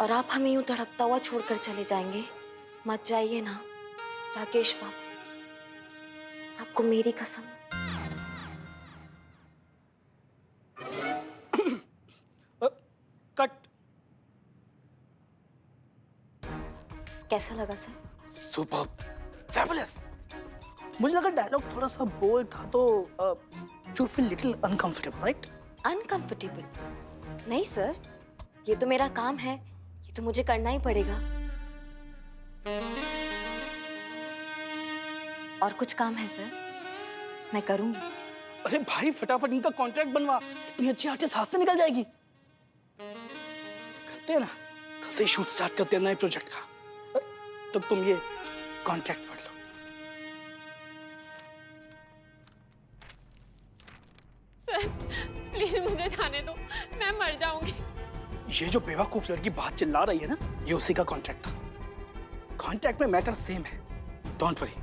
और आप हमें यूं तड़पता हुआ छोड़कर चले जाएंगे। मत जाइए ना राकेश बाबू, आपको मेरी कसम। कट। कैसा लगा सर? Super, fabulous. मुझे लगा डायलॉग थोड़ा सा बोल्ड था तो you feel little uncomfortable, right? Uncomfortable? नहीं सर, ये तो मेरा काम है, ये तो मुझे करना ही पड़ेगा। और कुछ काम है सर, मैं करूंगी। अरे भाई फटाफट इनका कॉन्ट्रैक्ट बनवा, इतनी अच्छी आर्टिस्ट हाथ से निकल जाएगी। करते हैं ना, कल से शूट स्टार्ट करते हैं नए प्रोजेक्ट का। तो तुम ये कॉन्ट्रैक्ट पढ़ लो। सर प्लीज मुझे जाने दो, मैं मर जाऊंगी। ये जो बेवकूफ लड़की बात चिल्ला रही है ना, ये उसी का कॉन्ट्रैक्ट था। कॉन्ट्रैक्ट में मैटर सेम है, डोंट वरी।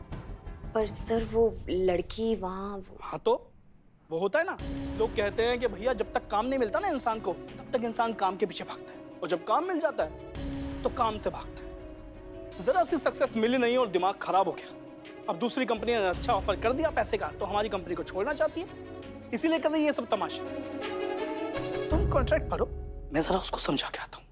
पर सर वो लड़की वहाँ हाँ तो वो होता है ना, लोग कहते हैं कि भैया जब तक काम नहीं मिलता ना इंसान को, तब तक इंसान काम के पीछे भागता है, और जब काम मिल जाता है तो काम से भागता है। जरा सी सक्सेस मिली नहीं और दिमाग खराब हो गया। अब दूसरी कंपनी ने अच्छा ऑफर कर दिया पैसे का, तो हमारी कंपनी को छोड़ना चाहती है, इसीलिए कर रही है ये सब तमाशे। तुम कॉन्ट्रैक्ट पढ़ो, मैं जरा उसको समझा के आता हूँ।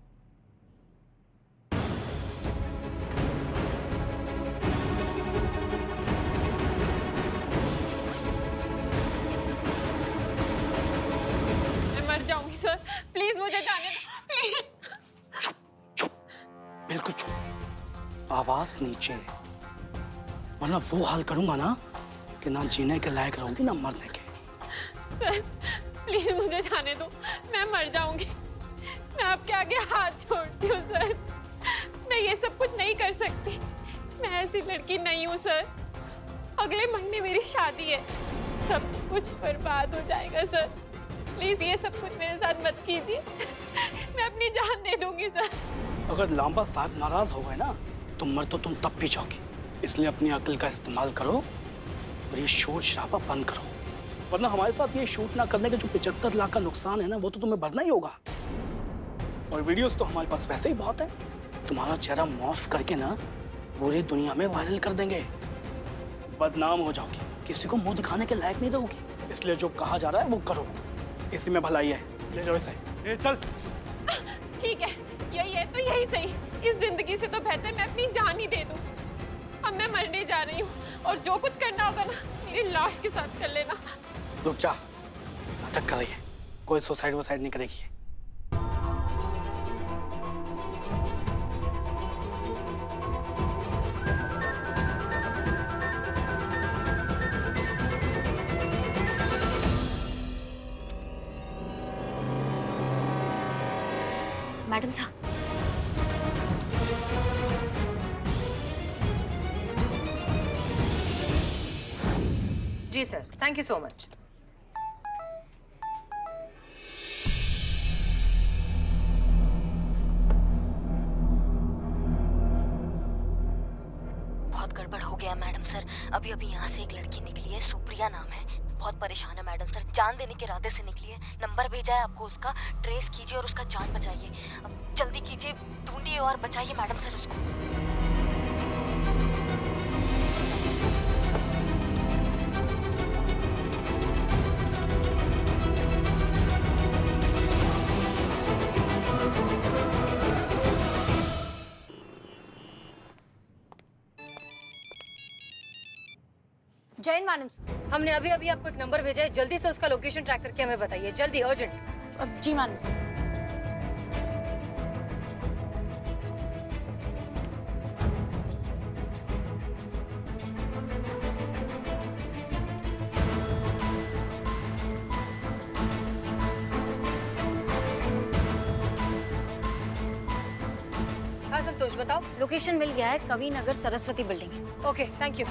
मैं मर जाऊंगी सर, प्लीज मुझे जाने दो, प्लीज। चुप, बिल्कुल चुप, आवाज नीचे, वरना वो हाल करूंगा ना कि ना जीने के लायक रहूंगी ना मरने के। सर प्लीज मुझे जाने दो, मैं मर जाऊंगी। मैं आपके आगे हाथ छोड़ती हूँ सर, मैं ये सब कुछ नहीं कर सकती। मैं ऐसी लड़की नहीं हूँ सर। अगले महीने मेरी शादी है, सब कुछ बर्बाद हो जाएगा सर। प्लीज ये सब कुछ मेरे साथ मत कीजिए, मैं अपनी जान दे दूंगी सर। अगर लांबा साहब नाराज हो गए ना, तो मर तो तुम तब भी जाओगे। इसलिए अपनी अक्ल का इस्तेमाल करो और ये शोर शराबा बंद करो, वरना हमारे साथ ये शूट ना करने के जो 75 लाख का नुकसान है ना, वो तो तुम्हें भरना ही होगा। और वीडियोस तो हमारे पास वैसे ही बहुत है, तुम्हारा चेहरा मॉर्फ करके ना पूरी दुनिया में वायरल कर देंगे। बदनाम हो जाओगी, किसी को मुंह दिखाने के लायक नहीं रहोगी। इसलिए जो कहा जा रहा है वो करो, इसी में भलाई है। ले जाओ इसे, चल। ठीक है, यही है तो यही सही। इस जिंदगी से तो बेहतर मैं अपनी जान ही दे दूं। अब मैं मरने जा रही हूँ, और जो कुछ करना होगा ना मेरी लाश के साथ कर लेना। रुक जा, नाटक कर रही है, कोई सुसाइड वुसाइड नहीं करेगी। मैडम साहब, जी sir, thank you so much. बहुत गड़बड़ हो गया मैडम सर। अभी अभी यहाँ से एक लड़की निकली है, सुप्रिया नाम है, बहुत परेशान है मैडम सर, जान देने के इरादे से निकली है। नंबर भेजा है आपको उसका, ट्रेस कीजिए और उसका जान बचाइए। अब जल्दी कीजिए, ढूंढिए और बचाइए मैडम सर उसको। जैन मैडम, हमने अभी अभी आपको एक नंबर भेजा है, जल्दी से उसका लोकेशन ट्रैक करके हमें बताइए, जल्दी, अर्जेंट। जी मैडम साहब। हाँ संतोष, बताओ। लोकेशन मिल गया है, कवि नगर सरस्वती बिल्डिंग है। Okay, thank you.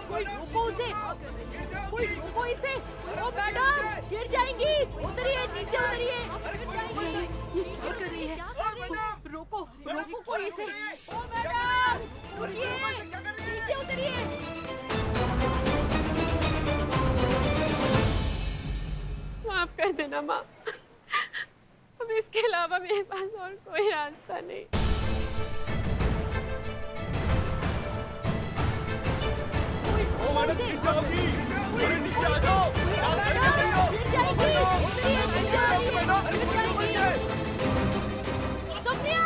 कोई रोको उसे, कोई रोको इसे। ओ मैडम, गिर जाएंगी, उतरिए, नीचे उतरिए, गिर जाएंगी। ये नीचे कर रही है, रोको रोको कोई इसे। ओ मैडम, रुकिए, नीचे उतरिए। माफ कर देना माँ, अब इसके अलावा मेरे पास और कोई रास्ता नहीं। मैडम गिर जाओगी, नीचे आ जाओ। मैडम गिर जाएगी, गिर जाएगी। सुप्रिया,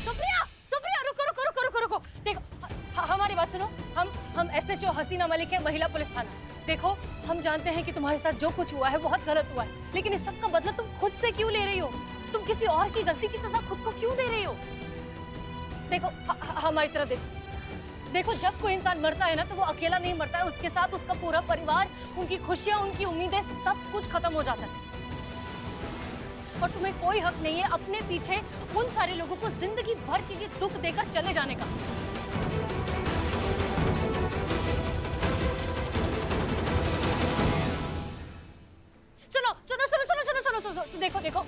सुप्रिया, सुप्रिया, रुको रुको रुको रुको रुको। देखो हमारी बात सुनो। हम SHO हसीना मलिक है, महिला पुलिस थाना। देखो हम जानते हैं कि तुम्हारे साथ जो कुछ हुआ है बहुत गलत हुआ है, लेकिन इस सब का बदला तुम खुद से क्यों ले रही हो? तुम किसी और की गलती की सजा खुद को क्यों दे रही हो? देखो हमारी तरफ देखो। देखो जब कोई इंसान मरता है ना तो वो अकेला नहीं मरता है, उसके साथ उसका पूरा परिवार, उनकी खुशियां, उनकी उम्मीदें, सब कुछ खत्म हो जाता है। और तुम्हें कोई हक नहीं है अपने पीछे उन सारे लोगों को जिंदगी भर के लिए दुख देकर चले जाने का। सुनो सुनो सुनो सुनो सुनो सुनो सुनो सुनो, देखो देखो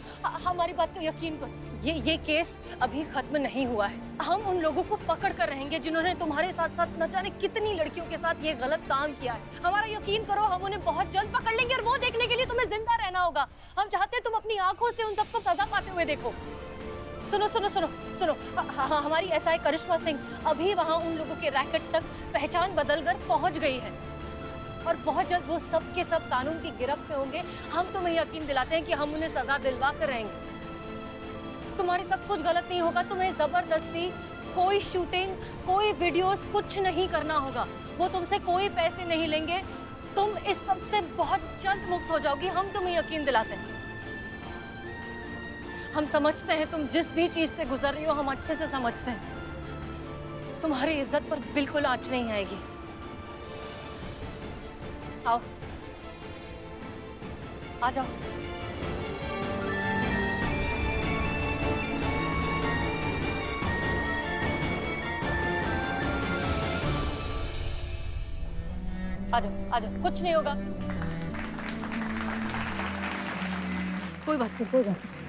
हमारी बात को यकीन करो। ये केस अभी खत्म नहीं हुआ है। हम उन लोगों को पकड़ कर रहेंगे जिन्होंने तुम्हारे साथ साथ न जाने कितनी लड़कियों के साथ ये गलत काम किया है। हमारा यकीन करो, हम उन्हें बहुत जल्द पकड़ लेंगे और वो देखने के लिए तुम्हें जिंदा रहना होगा। हम चाहते हैं तुम अपनी आंखों से उन सबको सजा पाते हुए देखो। सुनो सुनो सुनो सुनो, हमारी SI करिश्मा सिंह अभी वहाँ उन लोगों के रैकेट तक पहचान बदलकर पहुंच गई है और बहुत जल्द वो सब के सब कानून की गिरफ्त में होंगे। हम तुम्हें यकीन दिलाते हैं कि हम उन्हें सजा दिलवा कर रहेंगे। तुम्हारे साथ कुछ गलत नहीं होगा। तुम्हें जबरदस्ती कोई शूटिंग, कोई वीडियोस कुछ नहीं करना होगा। वो तुमसे कोई पैसे नहीं लेंगे। तुम इस सब से बहुत जल्द मुक्त हो जाओगी, हम तुम्हें यकीन दिलाते हैं। हम समझते हैं तुम जिस भी चीज से गुजर रही हो, हम अच्छे से समझते हैं। तुम्हारी इज्जत पर बिल्कुल आंच नहीं आएगी। आओ, आ जाओ। आ जाओ, कुछ नहीं होगा। कोई बात नहीं, कोई बात नहीं।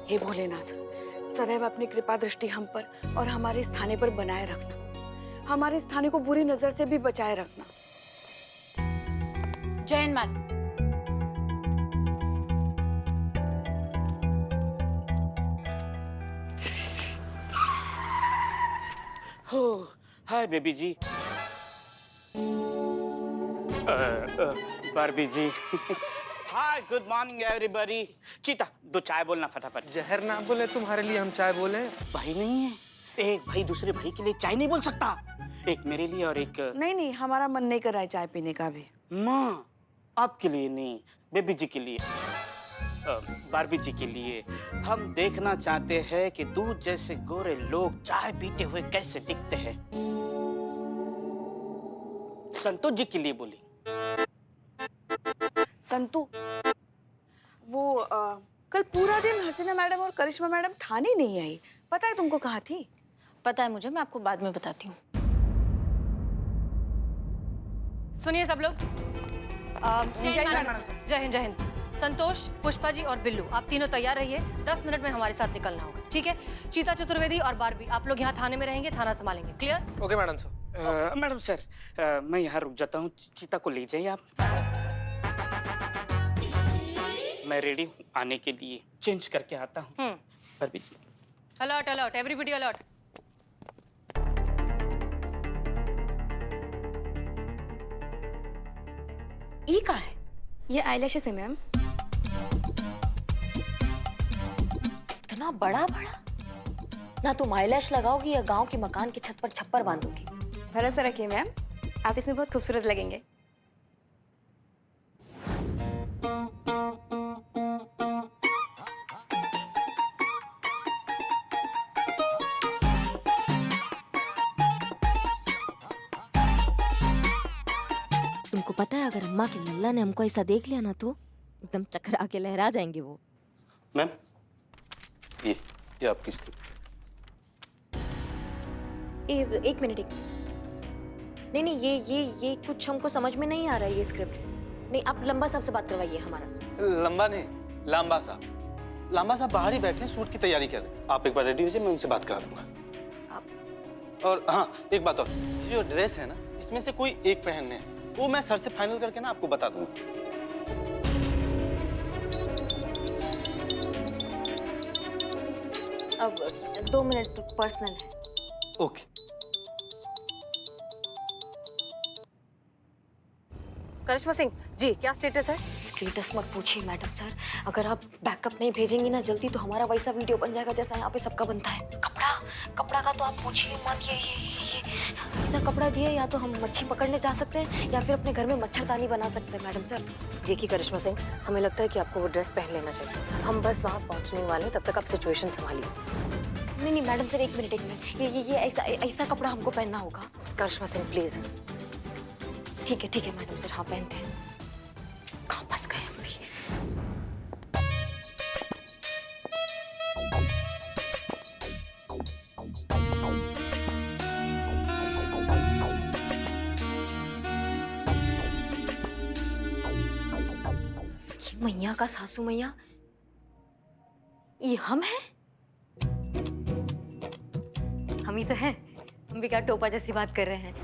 हे भोलेनाथ, सदैव अपनी कृपा दृष्टि हम पर और हमारे इस थाने पर बनाए रखना। हमारे इस थाने को बुरी नजर से भी बचाए रखना। जैन मैडम, हो, हाय बेबी जी। बारबी जी। हाय, गुड मॉर्निंग एवरीबॉडी। चीता, दो चाय बोलना फटाफट। जहर ना बोले तुम्हारे लिए हम चाय बोले। भाई नहीं है, एक भाई दूसरे भाई के लिए चाय नहीं बोल सकता। एक मेरे लिए और एक नहीं, हमारा मन नहीं कर रहा है चाय पीने का भी। माँ, आपके लिए नहीं, बेबी जी के लिए, बारबी जी के लिए। हम देखना चाहते हैं कि दूध जैसे गोरे लोग चाय पीते हुए कैसे दिखते हैं। संतोष जी के लिए बोली। संतू, वो कल पूरा दिन हसीना मैडम और करिश्मा मैडम थाने नहीं आई। पता है तुमको कहाँ थी? पता है मुझे, मैं आपको बाद में बताती हूँ। सुनिए सब लोग। जय हिंद, जय हिंद। संतोष, पुष्पा जी और बिल्लू, आप तीनों तैयार रहिए। 10 मिनट में हमारे साथ निकलना होगा, ठीक है? चीता चतुर्वेदी और बारबी, आप लोग यहाँ थाने में रहेंगे, थाना संभालेंगे। Clear? Okay madam sir. Madam sir, मैं यहाँ रुक जाता हूँ। चीता को ले जाइए आप। मैं रेडी हूँ आने के लिए। चेंज करके आता हूँ। Barbie ji. Alert alert, everybody alert. ये कहाँ है? ये आईलैशेस है मैम। इतना बड़ा बड़ा। ना तुम आईलैश लगाओगी या गांव के मकान की छत पर छप्पर बांधोगी। भरोसा रखिए मैम, आप इसमें बहुत खूबसूरत लगेंगे। तुमको पता है अगर अम्मा के लल्ला ने हमको ऐसा देख लिया ना तो एकदम चकरा के लहरा जाएंगे वो। मैम, ये आपकी स्लिप। एक मिनट। नहीं नहीं, ये कुछ हमको समझ में नहीं आ रहा है ये स्क्रिप्ट। नहीं, आप लंबा साहब से बात करवाइए हमारा। लंबा नहीं, लांबा साहब। लांबा साहब बाहर ही बैठे हैं, शूट की तैयारी कर रहे हैं। आप एक बार रेडी हो जाइए, मैं उनसे बात करा दूंगा। और हाँ, एक बात और, ये जो ड्रेस है ना, इसमें से कोई एक पहनने है, वो मैं सर से फाइनल करके ना आपको बता दूंगा। अब 2 मिनट तो पर्सनल है। ओके। करिश्मा सिंह जी, क्या स्टेटस है? स्टेटस मत पूछिए मैडम सर, अगर आप बैकअप नहीं भेजेंगी ना जल्दी तो हमारा वैसा वीडियो बन जाएगा जैसा यहाँ पे सबका बनता है। कपड़ा का तो आप पूछिए मत। ये ऐसा कपड़ा दिए या तो हम मच्छी पकड़ने जा सकते हैं या फिर अपने घर में मच्छरदानी बना सकते हैं मैडम सर। देखिए करिश्मा सिंह, हमें लगता है कि आपको वो ड्रेस पहन लेना चाहिए। हम बस वहाँ पहुँचने वाले हैं, तब तक आप सिचुएशन संभालिए। नहीं मैडम सर, एक मिनट। ये ऐसा कपड़ा हमको पहनना होगा। करिश्मा सिंह प्लीज। ठीक है मैडम सर, हाँ पहनते हैं। कहाँ फंस गए हम भी। मैया का सासू मैया, ये हम हैं? हम ही तो हैं। हम भी क्या टोपा जैसी बात कर रहे हैं।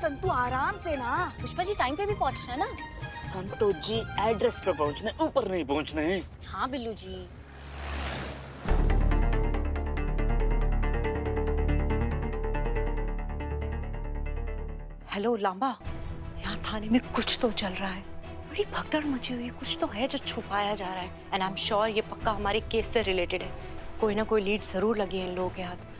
संतू आराम से ना। पुष्पा जी टाइम पे भी पहुंच रहे हैं ना? संतोष जी एड्रेस पे पहुंचने, ऊपर नहीं पहुंचने। हाँ बिल्लू जी। हेलो लांबा, यहाँ थाने में कुछ तो चल रहा है। बड़ी भगदड़ मची हुई है, कुछ तो है जो छुपाया जा रहा है। एंड आई एम श्योर ये पक्का हमारे केस से रिलेटेड है। कोई ना कोई लीड जरूर लगी है इन लोगों के हाथ।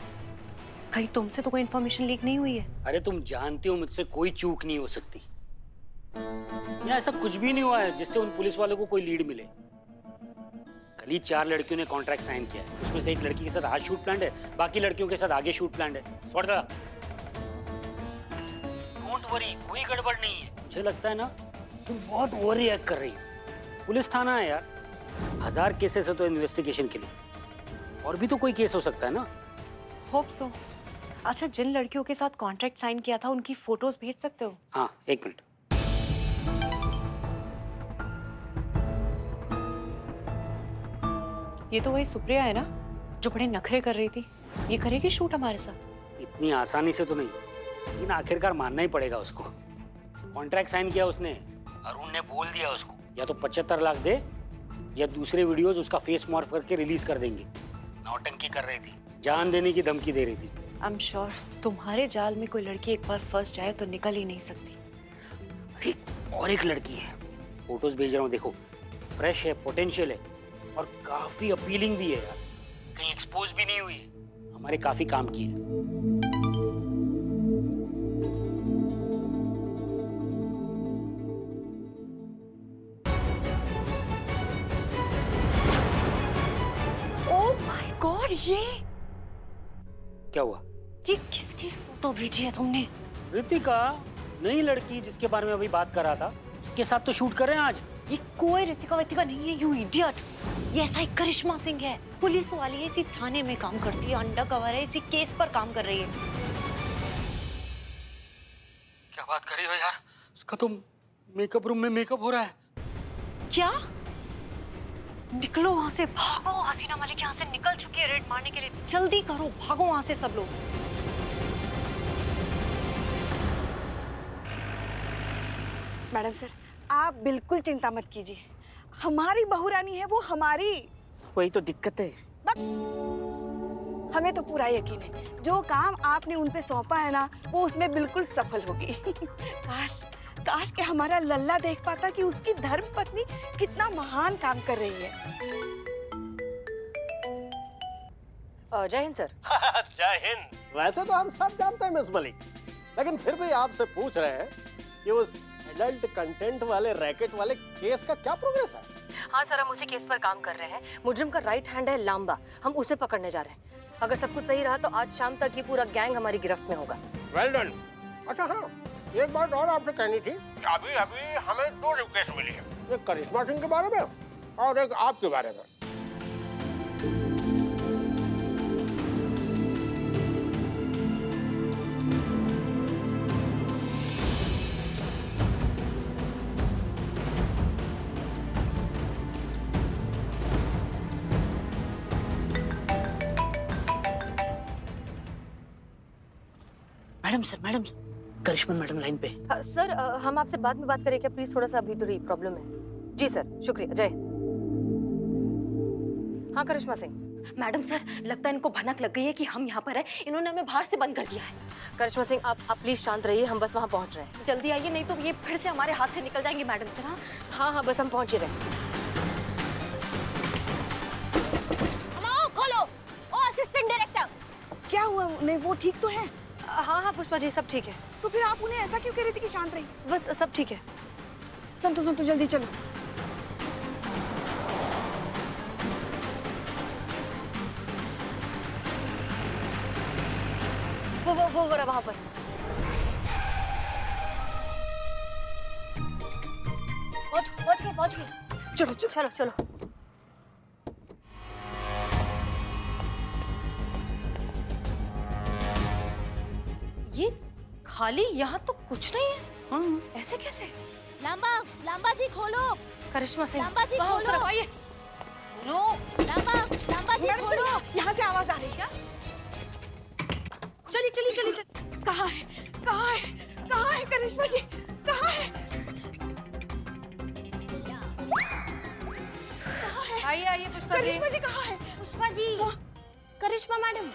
कहीं तुमसे तो कोई इन्फॉर्मेशन लीक नहीं हुई है? अरे तुम जानती हो मुझसे कोई चूक नहीं हो सकती। यहाँ ऐसा कुछ भी नहीं हुआ है जिससे उन पुलिस वालों को कोई लीड मिले। कल ही 4 लड़कियों ने कॉन्ट्रैक्ट साइन किया है। उसमें से एक लड़की के साथ आज शूट प्लान है, बाकी लड़कियों के साथ आगे शूट प्लान है। डोंट वरी, कोई गड़बड़ नहीं है। मुझे लगता है ना तुम बहुत ओवर रिएक्ट कर रही हो। पुलिस थाना है यार, 1000 केसेस है तो इन्वेस्टिगेशन के लिए। और भी तो कोई केस हो सकता है ना। Hope so. अच्छा, जिन लड़कियों के साथ कॉन्ट्रैक्ट साइन किया था उनकी फोटोज भेज सकते हो? हाँ, 1 मिनट। ये तो वही सुप्रिया है ना जो बड़े नखरे कर रही थी। ये करेगी शूट हमारे साथ? इतनी आसानी से तो नहीं, लेकिन आखिरकार मानना ही पड़ेगा उसको। कॉन्ट्रैक्ट साइन किया उसने, अरुण ने बोल दिया उसको या तो 75 लाख दे या दूसरे वीडियोस उसका फेस मॉर्फ करके रिलीज कर देंगे। नौटंकी कर रही थी, जान देने की धमकी दे रही थी। आई एम श्योर तुम्हारे जाल में कोई लड़की एक बार फंस जाए तो निकल ही नहीं सकती। अरे और एक लड़की है, फोटोज भेज रहा हूँ देखो, फ्रेश है, पोटेंशियल है और काफी अपीलिंग भी है यार। कहीं एक्सपोज भी नहीं हुई है, हमारे काफी काम की है। गॉड, ये क्या हुआ? ये किसकी फोटो भेजी है तुमने? रितिका, नई लड़की जिसके बारे में अभी बात कर रहा था, उसके साथ तो शूट कर रहे हैं आज। ये कोई रितिका नहीं है, यू इडियट। ये ऐसा ही करिश्मा सिंह है, पुलिस वाली है, इसी थाने में काम करती है, अंडर कवर है, इसी केस पर काम कर रही है। क्या बात कर रही हो यार? उसका तो मेकअप रूम में मेकअप हो रहा है। क्या? निकलो वहां से, भागो। हसीना मालिक यहाँ से निकल चुकी है रेड मारने के लिए। जल्दी करो, भागो वहां से सब लोग। मैडम सर, आप बिल्कुल चिंता मत कीजिए। हमारी बहू रानी है वो, हमारी। वही तो दिक्कत है। हमें तो पूरा यकीन है जो काम आपने उन पे सौंपा है ना, वो उसमें बिल्कुल सफल होगी। काश कि हमारा लल्ला देख पाता कि उसकी धर्म पत्नी कितना महान काम कर रही है। जय हिंद सर। जय हिंद। वैसे तो हम सब जानते हैं मिस मलिक, लेकिन फिर भी आपसे पूछ रहे हैं कि उस एडल्ट कंटेंट वाले रैकेट वाले केस का क्या प्रोग्रेस है? हाँ सर, हम उसी केस पर काम कर रहे हैं। मुजरिम का राइट हैंड है लांबा, हम उसे पकड़ने जा रहे हैं। अगर सब कुछ सही रहा तो आज शाम तक ये पूरा गैंग हमारी गिरफ्त में होगा। Well done. अच्छा हाँ, एक बात और आपसे कहनी थी। अभी अभी हमें 2 रिक्वेस्ट मिली है, एक करिश्मा सिंह के बारे में और एक आपके बारे में। मैडम करिश्मा मैडम लाइन पे। सर हम आपसे बाद में बात करें क्या प्लीज? थोड़ा सा अभी थोड़ी प्रॉब्लम है। जी सर, शुक्रिया, जय हिंद। हाँ करिश्मा सिंह। मैडम सर, लगता है इनको भनक लग गई है कि हम यहाँ पर हैं। इन्होंने हमें बाहर से बंद कर दिया है। करिश्मा सिंह आप प्लीज शांत रहिए, हम बस वहाँ पहुँच रहे हैं। जल्दी आइए, नहीं तो ये फिर से हमारे हाथ से निकल जाएंगे मैडम सर। हाँ बस हम पहुँच ही रहे हैं। खोलो। ओ असिस्टेंट डायरेक्टर, क्या हुआ? नहीं वो ठीक तो है? हाँ पुष्पा जी सब ठीक है। तो फिर आप उन्हें ऐसा क्यों कह रही थी कि शांत रही? बस सब ठीक है। संतु जल्दी चलो। वो रहा वहाँ पर। पहुँच गए। चलो। ये खाली, यहाँ तो कुछ नहीं है। हाँ। ऐसे कैसे? लांबा जी खोलो। करिश्मा सिंह लांबा जी वहाँ उस खोलो। तरफ आइए। लांबा जी खोलो। यहाँ से आवाज आ रही है क्या? चली। कहाँ है करिश्मा जी? कहाँ है? आइए पुष्पा जी। करिश्मा जी कहाँ है? पुष्पा जी, करिश्मा मैडम।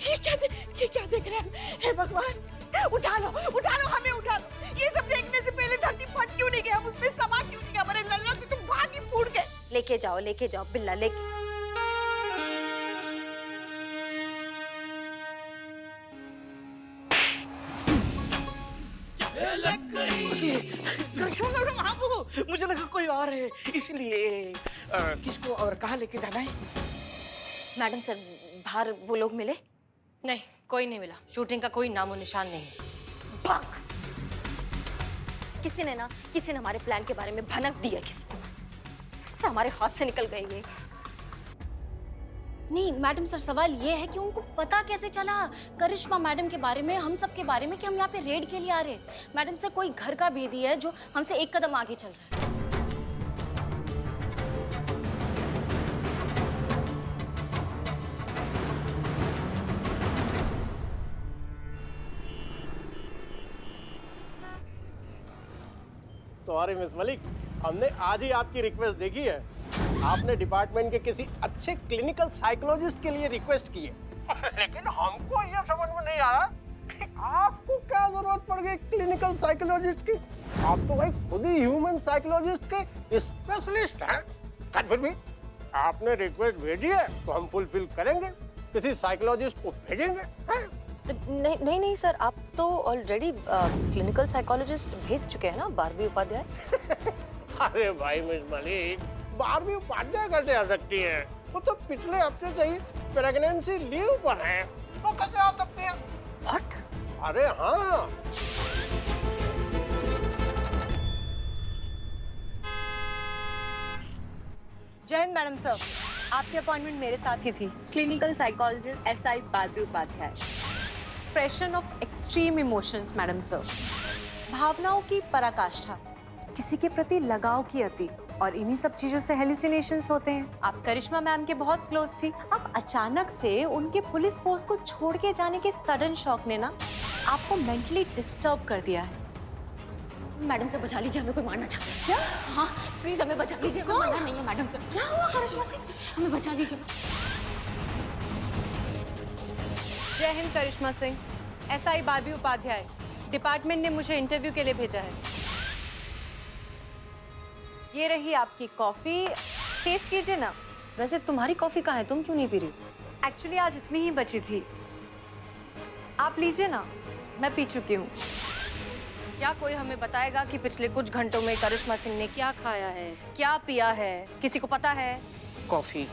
ये क्या देख रहे हैं? हे भगवान, उठा लो, हमें उठा लो। ये सब देखने से पहले धरती फट क्यों नहीं गया? उसमें समा क्यों नहीं गया? हमारे लल्ला की तुम भाग ही फूट गए। लेके जाओ बिल्ला लेके। करिश्मा मैडम आप हो? मुझे लगा कोई और है, इसलिए किसको और कहाँ लेके जाना है? मैडम सर, बाहर वो लोग मिले? नहीं, कोई नहीं मिला। शूटिंग का कोई नामो निशान नहीं। भाग। किसी ने हमारे प्लान के बारे में भनक दी है। किसी को हमारे हाथ से निकल गई ये। नहीं मैडम सर, सवाल ये है कि उनको पता कैसे चला करिश्मा मैडम के बारे में, हम सब के बारे में, कि हम यहाँ पे रेड के लिए आ रहे हैं। मैडम सर, कोई घर का भेदी है जो हमसे एक कदम आगे चल रहा है। सॉरी मिस मलिक, हमने आज ही आपकी रिक्वेस्ट देखी है। आपने डिपार्टमेंट के किसी अच्छे क्लिनिकल साइकोलॉजिस्ट के लिए रिक्वेस्ट की है। लेकिन हमको ये समझ में नहीं आ रहा कि आपको क्या जरूरत पड़ गई क्लिनिकल साइकोलॉजिस्ट की। आप तो भाई खुद ही ह्यूमन साइकोलॉजिस्ट के स्पेशलिस्ट हैं। फिर भी आपने रिक्वेस्ट भेजी है तो हम फुलफिल करेंगे, किसी साइकोलॉजिस्ट को भेजेंगे। नहीं सर, आप तो ऑलरेडी क्लिनिकल साइकोलॉजिस्ट भेज चुके हैं ना, बारबी उपाध्याय। अरे भाई मिस मलिक, बारबी उपाध्याय कैसे आ सकती है? वो तो पिछले हफ्ते से ही प्रेगनेंसी लीव पर है, तो कैसे आ सकती है? What? अरे हाँ। जय हिंद मैडम सर, आपकी अपॉइंटमेंट मेरे साथ ही थी। Clinical psychologist SI Barbie Upadhyay. Expression of extreme emotions madam sir, भावनाओं की पराकाष्ठा, किसी के प्रति लगाव की अति, और इन्हीं सब चीजों से हेलुसिनेशंस होते हैं। आप करिश्मा मैम के बहुत क्लोज थी। अब अचानक से उनके पुलिस फोर्स को छोड़ के जाने के सडन शॉक ने ना आपको मेंटली डिस्टर्ब कर दिया है। मैडम से बचा लीजिए, हमें कोई मारना चाहता है। क्या? हाँ प्लीज हमें बचा लीजिए। मारना नहीं है मैडम से। क्या हुआ करिश्मा सिंह? हमें बचा लीजिए। जय हिंद Karishma Singh, SI Barbie Upadhyay. Department ने मुझे इंटरव्यू के लिए भेजा है। ये रही आपकी कॉफी, टेस्ट कीजिए ना। वैसे तुम्हारी कॉफी कहाँ है, तुम क्यों नहीं पी रही? एक्चुअली आज इतनी ही बची थी, आप लीजिए ना, मैं पी चुकी हूँ। क्या कोई हमें बताएगा कि पिछले कुछ घंटों में करिश्मा सिंह ने क्या खाया है, क्या पिया है? किसी को पता है? कॉफी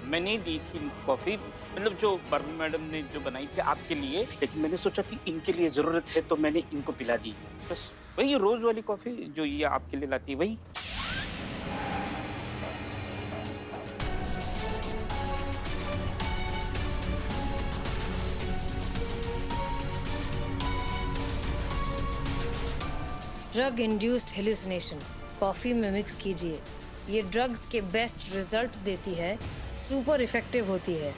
मैंने दी थी कॉफी, मतलब जो बार्बी मैडम ने जो बनाई थी आपके लिए, लेकिन मैंने सोचा कि इनके लिए जरूरत है तो मैंने इनको पिला दी। बस वही रोज वाली कॉफी जो ये आपके लिए लाती है वही। ड्रग इंड्यूस्ड हेलुसिनेशन कॉफी में मिक्स कीजिए। ये ड्रग्स के बेस्ट रिजल्ट्स देती है, सुपर इफेक्टिव होती है।